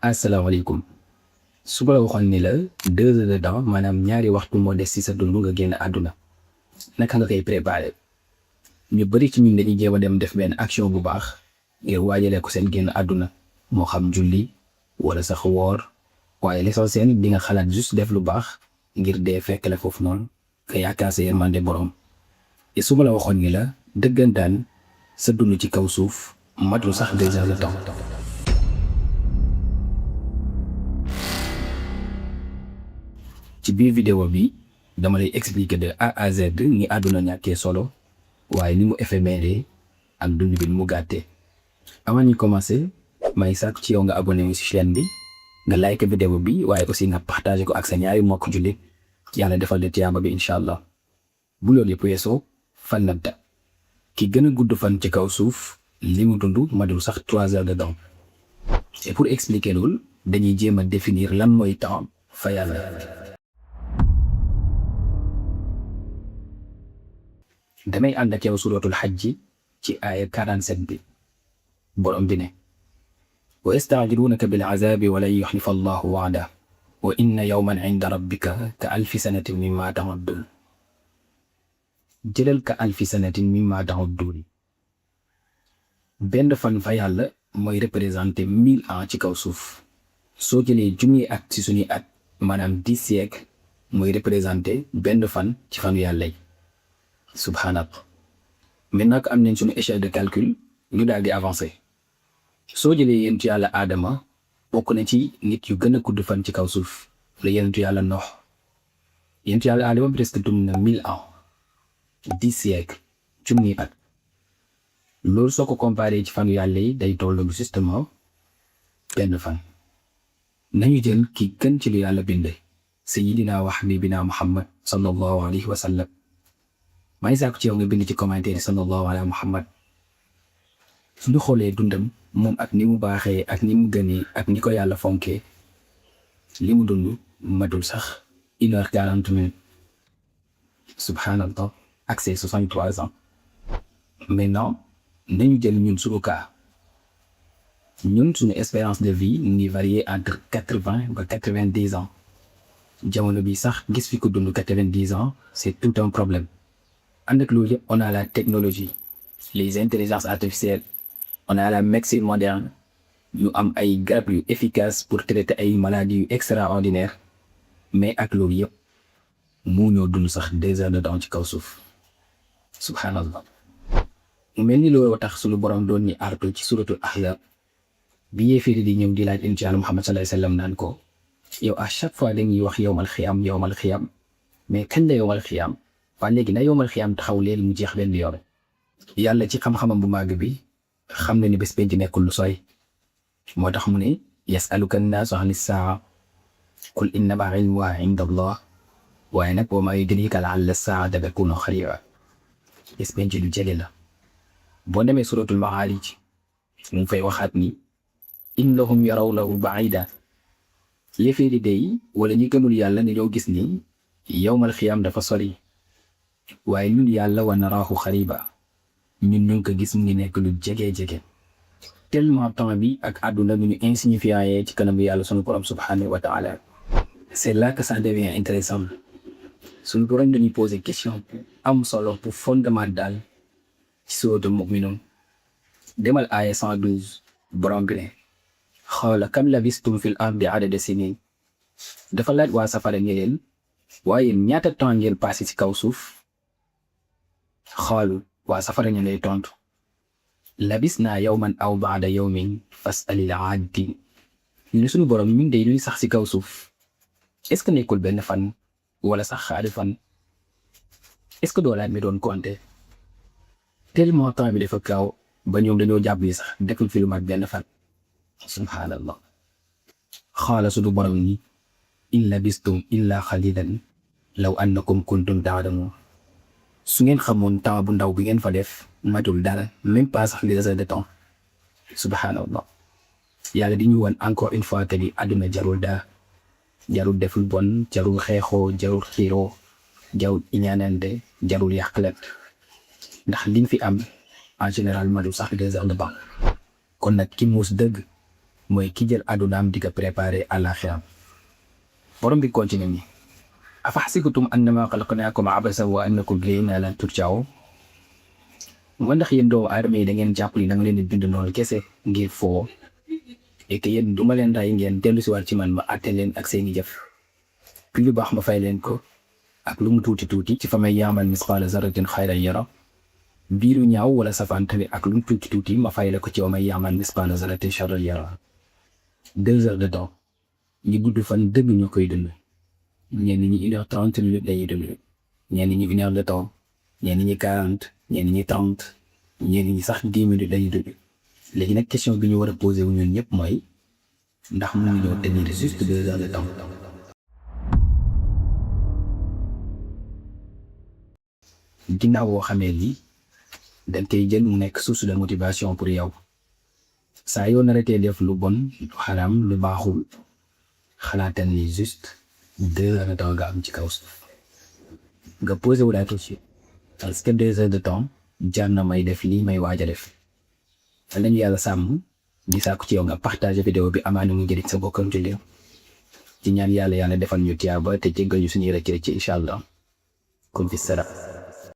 asalaamaaleykum su ma la waxoon ni la 2 heures de temps maanaam ñaari waxtu moo des ci sa dund nga génn àdduna naka nga koy préparé ñu bari ci ñun dañuy jéem a dem def benn action bu baax ngir waajalee ko seen génn àdduna moo xam julli wala sax woor waaye l'essentiel di nga xalaat juste def lu baax ngir dee fekk la foofu noonu nga yaakaar sa yërmande borom te su ma la waxoon ni la dëggantaan sa dund ci kaw suuf matul sax 2 heures de temps. ci biir vidéo bi dama lay expliquer de A à Z ni àdduna ñàkkee solo waaye ni mu éphémère ak dund bi ni mu gàttee. avant ñu commencer may sàkku ci yow nga abonné wu ci chaîne bi nga like vidéo bi waaye aussi nga partager ko ak sa ñaari mbokk jullit yàlla defal de tiyaaba bi incha allah. bu loolu yëpp weesoo fan nabda ki gën a gudd fan ci kaw suuf li mu dund madul sax 3 heures de temps. et pour expliquer loolu dañuy jéem a définir lan mooy temps fa yàlla. damay ànd ak yow suratul xajji ci aaya 47 bi borom bi ne wa yastaajiluunaka bil azaabi wa lan yuxlifa allahu waada wa inna yawman inda rabbika ka alfi sanatin mimma ta'uddun. jëlal ka alfi sanatin mimma ta'uddun benn fan fa yàlla mooy représenté 1000 ans ci kaw suuf soo jëlee junni at ci suñuy at maanaam 10 siècles mooy représenté benn fan ci fanu yàlla yi. subhanallah maintenant que am nañ suñu échelle de calcul ñu daal di avancer soo jëlee yentu yàlla aadama bokk na ci nit yu gën a gudd fan ci kaw suuf la yentu yàlla Noox yentu yàlla aadama presque dund na 1000 ans 10 siècles junni at loolu soo ko comparé ci fanu yàlla yi day tollu justement benn fan. nañu jël ki gën ci lu yàlla binde sayyidina wa habibina Muhammad sallallahu alayhi wa sallam. maa ngi sàkku ci yow nga bind ci commentaire sallallahu ala Muhammad. suñu xoolee dundam moom ak ni mu baaxee ak ni mu gënee ak ni ko yàlla fonkee li mu dund matul sax 1 heure 40 minutes subhanallah ak ses 63 ans. maintenant nañu jël ñun suñu cas ñun suñu espérance de vie ngi varier entre 80 ba 90 ans jamono bi sax gis fi ko dund 90 ans c'est tout un problème. ànd ak loolu yëpp on a la technologie les intelligences artificielles on a la médecine moderne ñu am ay garab yu efficace pour traiter ay maladies yu extraordinaires mais ak loolu yëpp mu ñoo dund sax 2 heures de temps ci kaw suuf subhanallah. mu mel ni loolu tax suñu borom doon ñi artu ci suratul ahzab bi yéeféeri di ñëw di laaj incha allah Muhammad sallallahu alayhi wa sallam naan ko yow à chaque fois dañuy wax yowmal xiyam mais kañ la yowmal xiyam waa léegi na yowmal xiyam taxaw leen mu jeex benn yoon. yàlla ci xam-xamam bu màgg bi xam na ni bés penc nekkul lu sooy moo tax mu ne yasaluka nnaasu ani saa qul innama ilmuha inda allah waaye nag wa maa yudrika la'alla saa'ata takunu qariiba bés penc lu jege la. boo demee suratul Ma'aarij mu ngi fay waxaat ni innahum yarawnahu ba'iida yéeféeri day wala ñi gëmul yàlla ne ñoo gis ni yowmal xiyam dafa sori waaye ñun yàlla wa naraahu xariba ñun ñu ngi ko gis mu ngi nekk lu jege tellement temps bi ak àdduna nu ñu insignifiant yee ci kanamu yàlla sunu borom subhanahu wa taala. c'est là que ça devient intéressant sunu borom dañuy poser question bu am solo bu fondamental ci suratul mu'minun demal aaya 112 borom bi ne xawla kam labistum fil ardi adada sinin dafa laaj waa safara ñeel waaye ñaata temps ngeen passé ci kaw suuf. xaalu waa safara ñu lay tontu labis naa yawman aw baada yawmin fas'alil aadin ñu suñu borom ñun de luy sax ci kaw suuf est-ce que nekkul benn fan wala sax xaari fan est-ce que doolaat mi doon compter tellement temps bi dafa gaaw ba ñoom dañoo jàpp ni sax deful fi lu mat benn fan subhanallah. xaala suñu borom ni in labistum illa xalilan law annakum kuntum ta'lamun su ngeen xamoon temps bu ndaw bi ngeen fa def matul dara même pas sax 2 heures de temps subhanallah. yàlla di ñu woon encore une fois que ni àdduna jarul daa jarul def lu bon jarul xeexoo jarul xiiroo jarul iñaanante jarul yàqlet ndax liñ fi am en général matul sax 2 heures de temps. kon nag ki muus dëgg mooy ki jël àddunaam di ko préparer àllaaxiram. borom bi continue ni afaxsibatum annamaa xalaqnaakum abasan wa annakum ilayna laa turja'uun. ndax yéen doomu aadama yi da ngeen jàpp ni da nga leen di bind noonu kese ngir foo et que yéen duma leen ray ngeen dellu si waat ci man ma àtte leen ak seeni jëf lu baax ma fay leen ko ak lu mu tuuti tuuti ci fa may yaamal misqaala zarratin xayran yara biiru ñaaw wala safaan tamit ak lu mu tuuti tuuti ma fay la ko ci wa may yaamal misqaala zarratin sharran yara. 2 heures de temps ñi gudd fan dëgg ñoo koy dund, ñenn ñi 1h30 minutes lañuy dund, ñenn ñi 1 heure de temps, ñenn ñi 40, ñenn ñi 30, ñenn ñi sax 10 minutes lañuy dund. léegi nag question bi ñu war a posé wu ñun ñëpp mooy ndax mën nañoo tenir juste 2 heures de temps. ginnaaw boo xamee ni dañ koy jël mu nekk source de motivation pour yow saa yoo naratee def lu bon lu xaram lu baaxul xalaatal ni juste 2 heures de temps nga am ci kaw suuf nga posé wu la question est-ce que 2 heures de temps jar na may def lii may waaj a def. lañu yàlla sàmm di sàkku ci yow nga partage vidéo bi amaana mu njëriñ sa bokkam jullit ci ñaan yàlla defal ñu tiyaaba te jéggal ñu suñuy rëcc ci incha allah. kon fi sara